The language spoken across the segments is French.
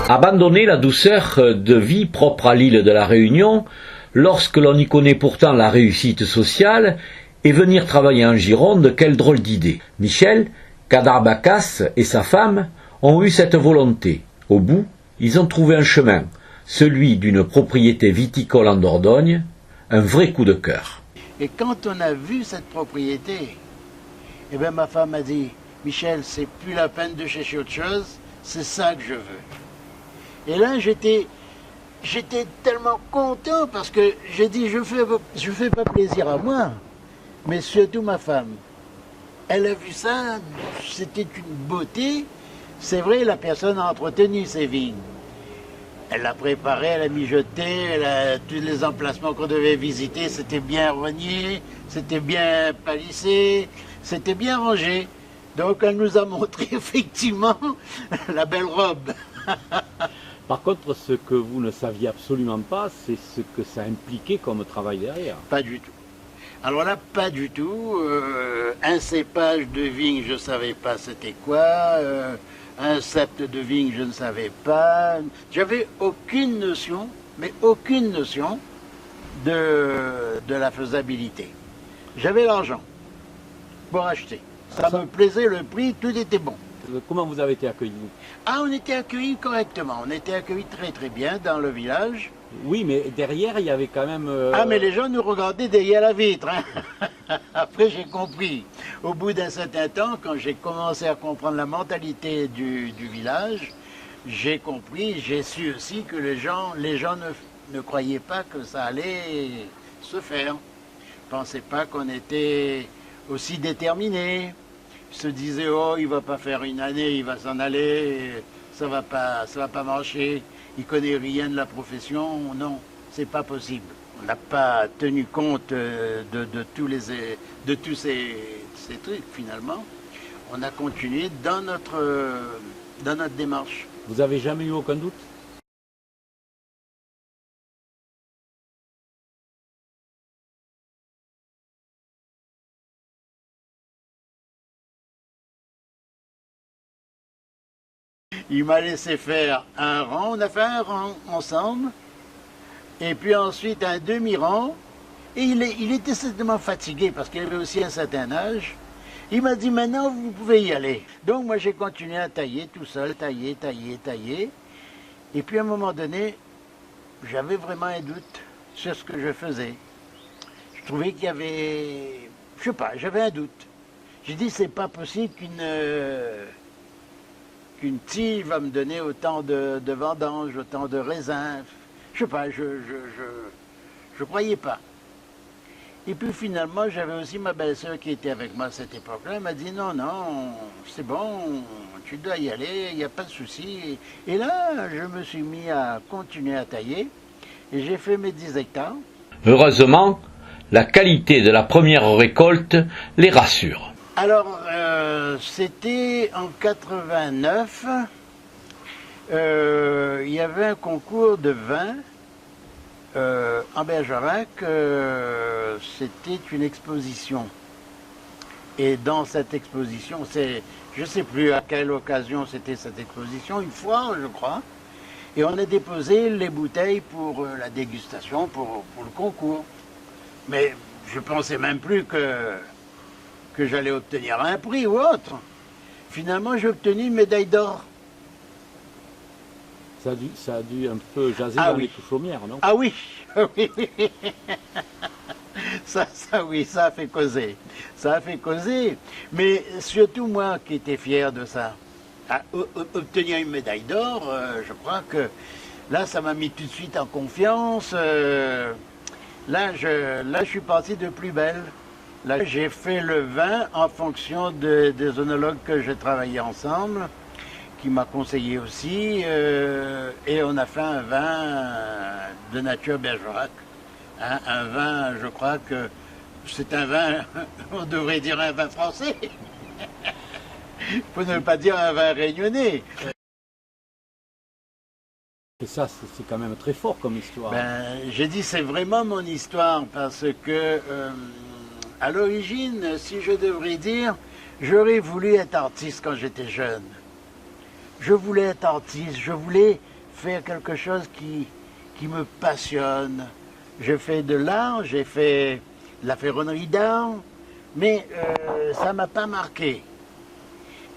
Abandonner la douceur de vie propre à l'île de la Réunion, lorsque l'on y connaît pourtant la réussite sociale, et venir travailler en Gironde, quelle drôle d'idée. Michel Kadarbacas et sa femme ont eu cette volonté. Au bout, ils ont trouvé un chemin, celui d'une propriété viticole en Dordogne, un vrai coup de cœur. Et quand on a vu cette propriété, eh bien ma femme a dit, Michel, c'est plus la peine de chercher autre chose, c'est ça que je veux. Et là, j'étais tellement content parce que j'ai dit, je fais pas plaisir à moi, mais surtout ma femme. Elle a vu ça, c'était une beauté. C'est vrai, la personne a entretenu ses vignes. Elle l'a préparé, elle a mijoté, tous les emplacements qu'on devait visiter, c'était bien rogné, c'était bien palissé, c'était bien rangé. Donc elle nous a montré effectivement la belle robe. Par contre, ce que vous ne saviez absolument pas, c'est ce que ça impliquait comme travail derrière. Pas du tout. Alors là, pas du tout. Un cépage de vigne, je ne savais pas c'était quoi. Un sept de vigne, je ne savais pas. J'avais aucune notion, mais aucune notion de la faisabilité. J'avais l'argent pour acheter. Ça me plaisait, le prix, tout était bon. Comment vous avez été accueillis? Ah, on était accueillis correctement. On était accueillis très très bien dans le village. Oui, mais derrière, il y avait quand même... Ah, mais les gens nous regardaient derrière la vitre. Hein. Après, j'ai compris. Au bout d'un certain temps, quand j'ai commencé à comprendre la mentalité du village, j'ai compris, j'ai su aussi que les gens ne croyaient pas que ça allait se faire. Ils ne pensaient pas qu'on était aussi déterminés. Ils se disaient, oh, il ne va pas faire une année, il va s'en aller, ça va pas marcher. Il ne connaît rien de la profession, non, c'est pas possible. On n'a pas tenu compte de tous ces trucs finalement. On a continué dans notre démarche. Vous avez jamais eu aucun doute? Il m'a laissé faire un rang, on a fait un rang ensemble, et puis ensuite un demi-rang, et il était certainement fatigué parce qu'il avait aussi un certain âge. Il m'a dit maintenant vous pouvez y aller. Donc moi j'ai continué à tailler tout seul, tailler, et puis à un moment donné, j'avais vraiment un doute sur ce que je faisais. Je trouvais qu'il y avait, je sais pas, j'avais un doute. J'ai dit c'est pas possible qu'une tige va me donner autant de vendanges, autant de raisins. Je sais pas, je croyais pas. Et puis finalement, j'avais aussi ma belle-sœur qui était avec moi à cette époque-là. Elle m'a dit non, non, c'est bon, tu dois y aller, il n'y a pas de souci. Et là, je me suis mis à continuer à tailler et j'ai fait mes 10 hectares. Heureusement, la qualité de la première récolte les rassure. Alors, c'était en 89, il y avait un concours de vin en Bergerac, c'était une exposition. Et dans cette exposition, je ne sais plus à quelle occasion c'était cette exposition, une fois je crois, et on a déposé les bouteilles pour la dégustation, pour le concours. Mais je ne pensais même plus que j'allais obtenir un prix ou autre. Finalement, j'ai obtenu une médaille d'or. Ça a dû un peu jaser dans les chaumières, non? Ah oui, oui, oui. Ça, oui, ça a fait causer. Ça a fait causer. Mais surtout moi qui étais fier de ça. Obtenir une médaille d'or, je crois que là, ça m'a mis tout de suite en confiance. Là, je suis parti de plus belle. Là, j'ai fait le vin en fonction des œnologues que j'ai travaillé ensemble, qui m'a conseillé aussi, et on a fait un vin de nature Bergerac. Hein, un vin, je crois que c'est un vin, on devrait dire un vin français, pour ne pas dire un vin réunionnais. Et ça, c'est quand même très fort comme histoire. Ben, j'ai dit c'est vraiment mon histoire, parce que à l'origine, si je devrais dire, J'aurais voulu être artiste quand j'étais jeune. Je voulais être artiste, je voulais faire quelque chose qui me passionne. J'ai fait de l'art, j'ai fait de la ferronnerie d'art, mais ça ne m'a pas marqué.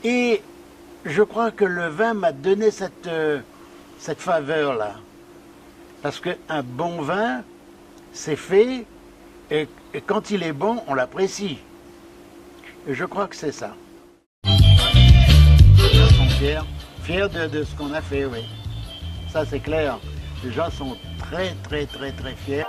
Et je crois que le vin m'a donné cette faveur-là. Parce qu'un bon vin, c'est fait, et quand il est bon, on l'apprécie. Et je crois que c'est ça. Les gens sont fiers de ce qu'on a fait, oui. Ça c'est clair. Les gens sont très fiers.